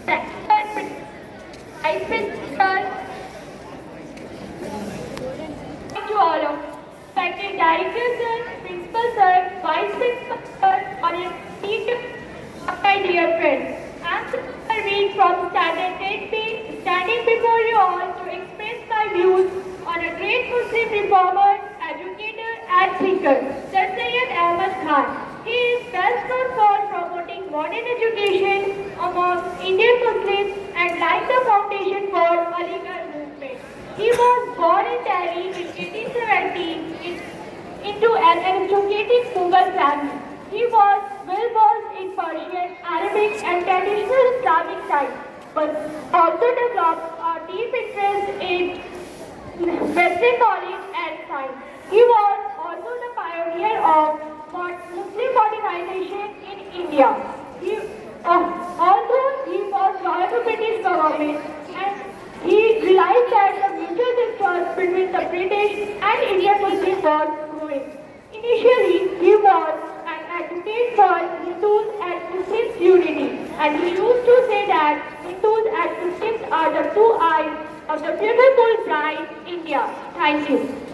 To all of respected director sir, principal sir, vice principal sir, honorary my dear friends. I am Parveen from Standard 10B, standing before you all to express my views on a great Muslim reformer, educator and thinker, Sir Syed Ahmad Khan. He is best known for promoting modern education among Indian Muslims and laid the foundation for Aligarh movement. He was born in Delhi in 1870 into an aristocratic Mughal family. He was well versed in Persian, Arabic and traditional Islamic science, but also developed a deep interest in Western knowledge and science. He was also the pioneer of Muslim modernization in India. Although he was loyal to British government and he realized that the mutual distrust between the British and Indian Muslims was growing. Initially, he was an advocate for Hindus and Muslims unity, and he used to say that Hindus and Muslims are the two eyes of the beautiful bride India. Thank you.